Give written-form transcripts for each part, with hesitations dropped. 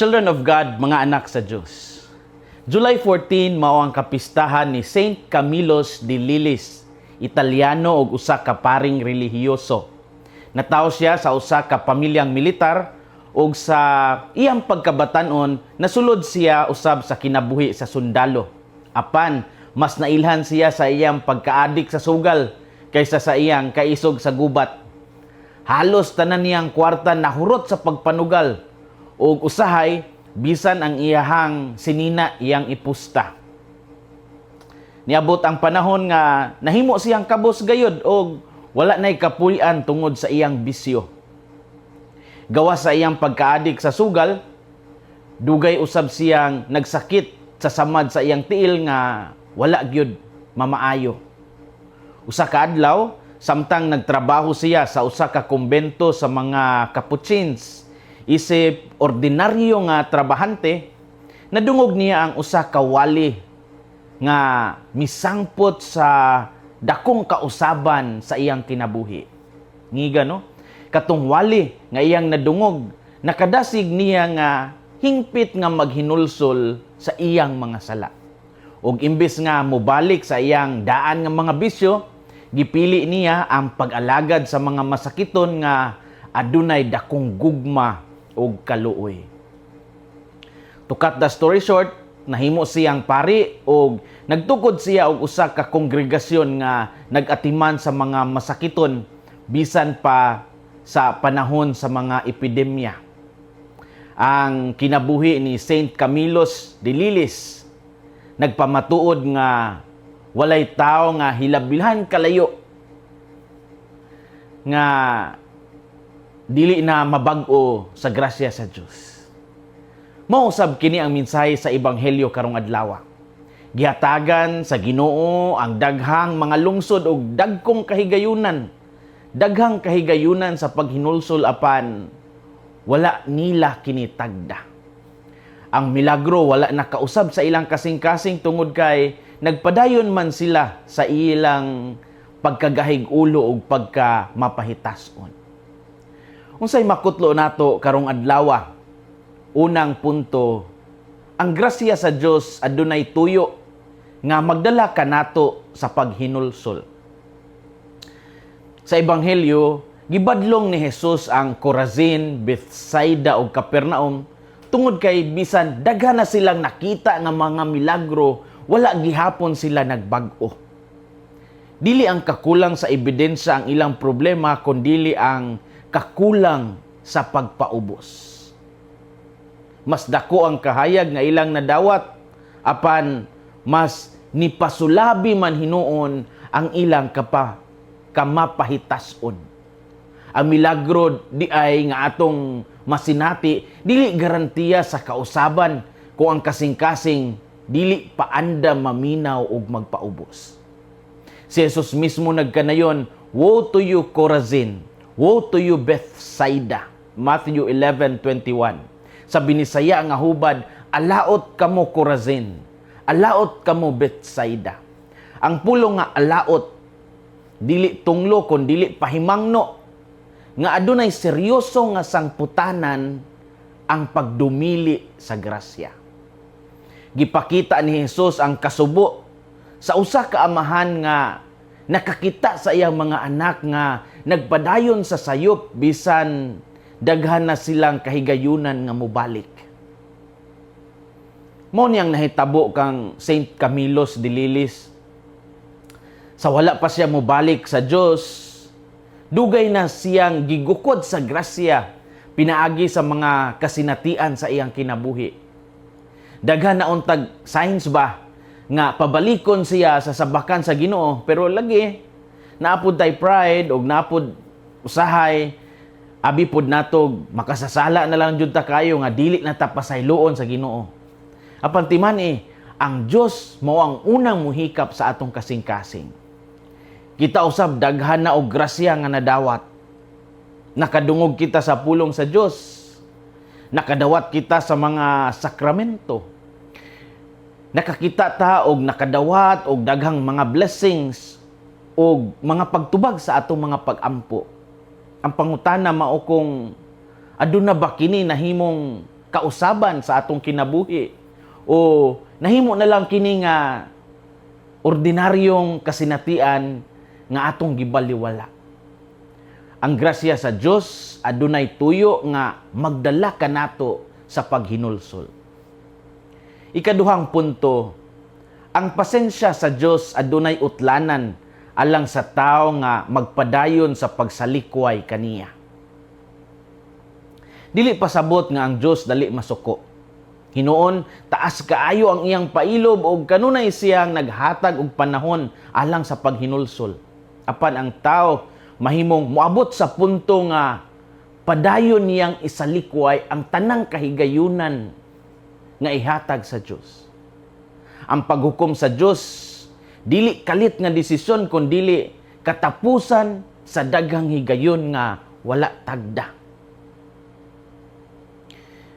Children of God, mga anak sa Diyos. July 14 mao ang kapistahan ni Saint Camillus de Lilis, Italiano ug usa ka paring relihiyoso. Natawo siya sa usa ka pamilyang militar ug sa iyang pagkabatan-on nasulod siya usab sa kinabuhi sa sundalo. Apan mas nailhan siya sa iyang pagkaadik sa sugal kaysa sa iyang kaisog sa gubat. Halos tanan niyang kwarta nahurot sa pagpanugal ug usahay bisan ang iyahang sinina iyang ipusta. Niabot ang panahon nga nahimo siyang kabos gayod ug wala nay kapuy-an tungod sa iyang bisyo. Gawas sa iyang pagkaadik sa sugal, dugay usab siyang nagsakit sa samad sa iyang tiil nga wala gyud mamaayo. Usa ka adlaw, samtang nagtrabaho siya sa usa ka kumbento sa mga Capuchins, isip ordinaryo nga trabahante, nadungog niya ang usa ka wali nga misangpot sa dakong kausaban sa iyang kinabuhi. Ngiga no? Katong wali nga iyang nadungog, nakadasig niya nga hingpit nga maghinulsol sa iyang mga sala. Ug imbis nga mobalik sa iyang daan nga mga bisyo, gipili niya ang pag-alagad sa mga masakiton nga adunay dakong gugma ug kaluoy. To cut the story short, nahimo siyang pari ug nagtukod siya og usa ka kongregasyon nga nag-atiman sa mga masakiton bisan pa sa panahon sa mga epidemya. Ang kinabuhi ni Saint Camillus de Lilis nagpamatuod nga walay tao nga hilabilhan kalayo nga dili na mabag-o sa grasya sa Dios. Mausab kini ang mensahe sa ebanghelyo karong adlaw. Gihatagan sa Ginoo ang daghang mga lungsod ug dagkong kahigayunan. Daghang kahigayunan sa paghinulsol apan wala nila kini tagda. Ang milagro wala nakausab sa ilang kasing-kasing tungod kay nagpadayon man sila sa ilang pagkagahig ulo ug pagka mapahitason. Unsay makutlo nato karong adlaw? Unang punto, ang grasya sa Dios adunay tuyo nga magdala kanato sa paghinulsol. Sa ebanghelyo, gibadlong ni Jesus ang Corazin, Bethsaida ug Capernaum tungod kay bisan daghan na silang nakita nga mga milagro, wala gihapon sila nagbag-o. Dili ang kakulang sa ebidensya ang ilang problema kundi ang kakulang sa pagpaubos. Mas dako ang kahayag nga ilang nadawat, apan mas nipasulabi man hinuon ang ilang kamapahitason. Ang milagro di ay nga atong masinati, dili garantiya sa kausaban kung ang kasing-kasing dili paanda maminaw ug magpaubos. Si Jesus mismo nagkanayon, "Woe to you, Corazin! Woe to you, Bethsaida." Matthew 11:21. Sa binisaya nga hubad, alaot kamo Corazin, alaot kamo Bethsaida. Ang pulong nga alaot, dili tunglo kon dili pahimangno, nga adunay seryoso nga sangputanan ang pagdumili sa grasya. Gipakita ni Jesus ang kasubo sa usa ka amahan nga nakakita sa iyang mga anak nga nagpadayon sa sayop bisan daghan na silang kahigayunan nga mobalik. Mao niyang nahitabo kang Saint Camillus de Lilis. Sa wala pa siya mobalik sa Dios, dugay na siyang gigukod sa grasya pinaagi sa mga kasinatian sa iyang kinabuhi. Daghan na untag signs ba nga pabalikon siya sa sabakan sa Ginoo, pero lagi naapod tay pride og naapod usahay, abi pod natog makasasala na lang jud ta kayo nga dili na ta pasayloon sa Ginoo. Apan timan ang Dios mao ang unang muhikap sa atong kasing-kasing. Kita usab daghan na og grasya nga nadawat. Nakadungog kita sa pulong sa Dios. Nakadawat kita sa mga sakramento. Nakakita ta og nakadawat og daghang mga blessings og mga pagtubag sa atong mga pag-ampo. Ang pangutana mao kung aduna ba kini nahimong kausaban sa atong kinabuhi o nahimo na lang kini nga ordinaryong kasinatian nga atong gibaliwala. Ang grasya sa Dios adunay tuyo nga magdala kanato sa paghinulsol. Ikaduhang punto, ang pasensya sa Dios adunay utlanan alang sa tao nga magpadayon sa pagsalikway kaniya. Dili pasabot nga ang Dios dali masuko. Hinuon, taas kaayo ang iyang pailob og kanunay siyang naghatag og panahon alang sa paghinulsol. Apan ang tao mahimong moabot sa punto nga padayon niyang isalikway ang tanang kahigayunan nga ihatag sa Dios. Ang paghukom sa Dios dili kalit nga desisyon kundi katapusan sa daghang higayon nga wala tagda.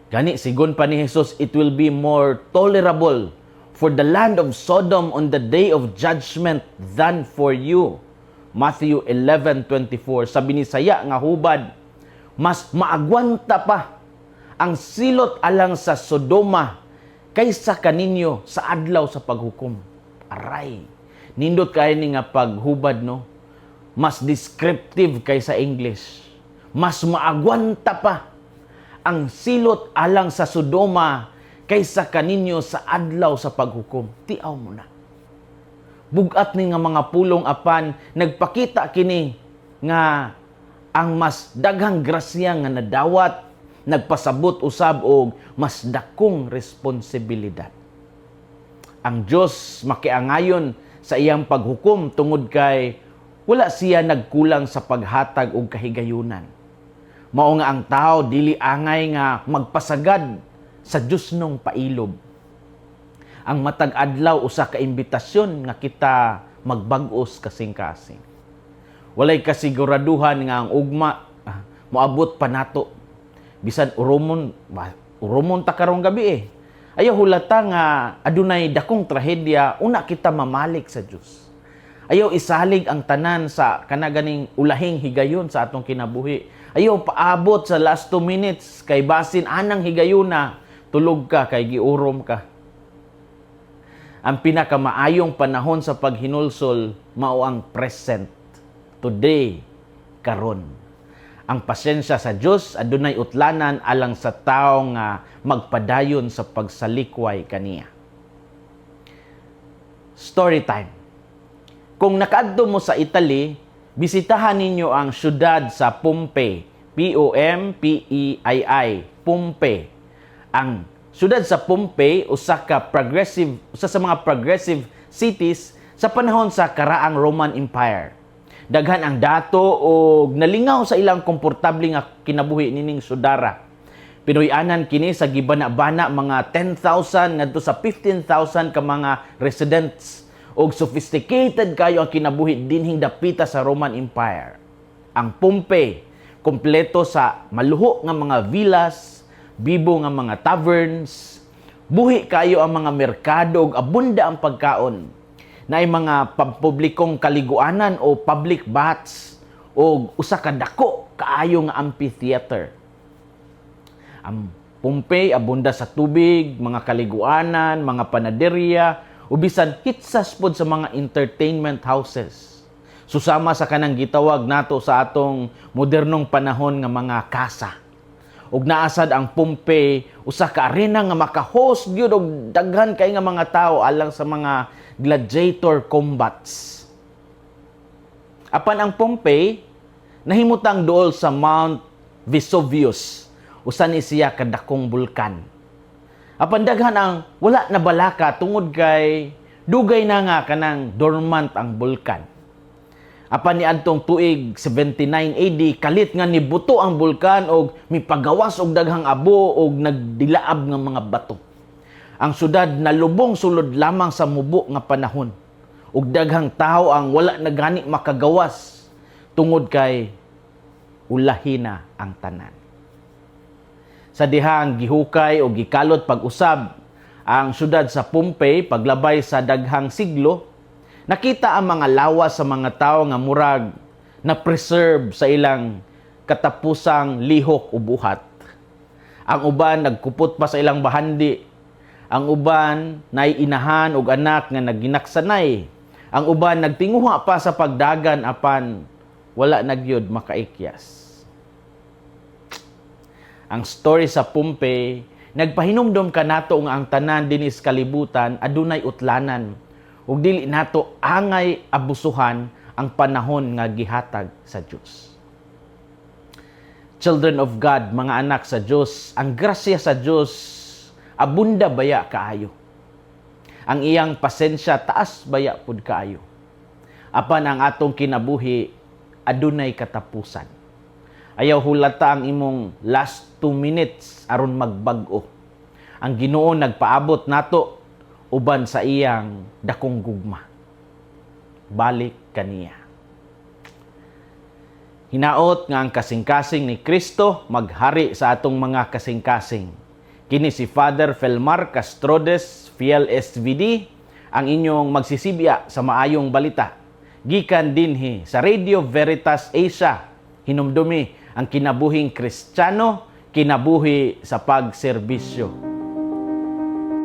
Gani sigon pa ni Jesus, it will be more tolerable for the land of Sodom on the day of judgment than for you. Matthew 11:24. Sa binisaya nga hubad, mas maagwanta pa ang silot alang sa Sodoma kaysa kaninyo sa adlaw sa paghukom. Aray, nindot kay ni nga paghubad, no? Mas descriptive kaysa English. Mas maagwanta pa ang silot alang sa Sodoma kaysa kaninyo sa adlaw sa paghukom. Tiaw mo na. Bugat ni nga mga pulong apan, nagpakita kini nga ang mas daghang grasya nga nadawat, nagpasabot usab og mas dakong responsibilidad. Ang Dios makiangayon sa iyang paghukom tungod kay wala siya nagkulang sa paghatag og kahigayunan. Mao nga ang tao dili angay nga magpasagad sa Dios nung pailob. Ang matag adlaw usa ka imbitasyon nga kita magbag-os kasing-kasing. Walay kasiguraduhan nga ang ugma moabot pa nato. Bisan urumon ta karong gabi eh. Ayaw hulata nga adunay dakong trahedya una kita mamalik sa Dios. Ayaw isalig ang tanan sa kanaganing ulahing higayon sa atong kinabuhi. Ayaw paabot sa last 2 minutes kay basin anang higayuna, tulog ka kay giurom ka. Ang pinakamaayong panahon sa paghinulsol mao ang present, today, karon. Ang pasensya sa Dios adunay utlanan alang sa tawo nga magpadayon sa pagsalikway kaniya. Story time. Kung nakaadto mo sa Italy, bisitahan ninyo ang syudad sa Pompey, P-O-M-P-E-I-I, Pompey. Ang syudad sa Pompey, usa sa mga progressive cities sa panahon sa karaang Roman Empire. Daghan ang dato o nalingaw sa ilang komportable nga kinabuhi nining sudara. Pinuy-anan kini sa gibana-bana mga 10,000 ngadto sa 15,000 ka mga residents og sophisticated kayo ang kinabuhi dinhing dapita sa Roman Empire. Ang Pompey, kompleto sa maluho nga mga villas, bibo nga mga taverns, buhi kayo ang mga merkado ug abunda ang pagkaon. Naay mga pampublikong kaliguanan o public baths o usa ka dako kaayo nga amphitheater. Ang Pompey abunda sa tubig, mga kaliguanan, mga panaderya, ubisan hitsas pod sa mga entertainment houses. Susama sa kanang gitawag nato sa atong modernong panahon nga mga kasa. Ug naasad ang Pompey usa ka arena nga maka-host gyud og daghan kay nga mga tawo alang sa mga gladiator combats. Apan ang Pompey nahimutang duol sa Mount Vesuvius, usa ni siya ka dakong bulkan. Apan daghan ang wala na balaka tungod kay dugay na nga kanang dormant ang bulkan. Apan niadtong tuig 79 AD kalit nga nibuto ang bulkan og mipagawas og daghang abo og nagdilaab nga mga bato. Ang syudad nalubong sulod lamang sa mubo nga panahon ug daghang tawo ang wala na gani makagawas tungod kay ulahina ang tanan. Sa dihang gihukay o gikalot pag-usab ang syudad sa Pompey paglabay sa daghang siglo, nakita ang mga lawas sa mga tawo nga murag na preserve sa ilang katapusang lihok o buhat. Ang uban nagkupot pa sa ilang bahandi. Ang uban nay inahan ug anak nga naginaksanay. Ang uban nagtinguha pa sa pagdagan apan wala nagyod makaikyas. Ang story sa Pompey nagpahinumdom kanato nga ang tanan dinis kalibutan adunay utlanan ug dili nato angay abusuhan ang panahon nga gihatag sa Dios. Children of God, mga anak sa Dios, ang grasya sa Dios abunda baya kaayo. Ang iyang pasensya taas baya pud kaayo. Apan ang atong kinabuhi adunay katapusan. Ayaw hulata ang imong last 2 minutes aron magbag-o. Ang Ginoo nagpaabot nato uban sa iyang dakong gugma. Balik kaniya. Hinaot nga ang kasing-kasing ni Kristo maghari sa atong mga kasing-kasing. Kini si Father Felmar Castrodes, Fiel SVD, ang inyong magsisibya sa maayong balita. Gikan dinhi sa Radio Veritas Asia, hinumdumi ang kinabuhing Kristiyano, kinabuhi sa pagserbisyo.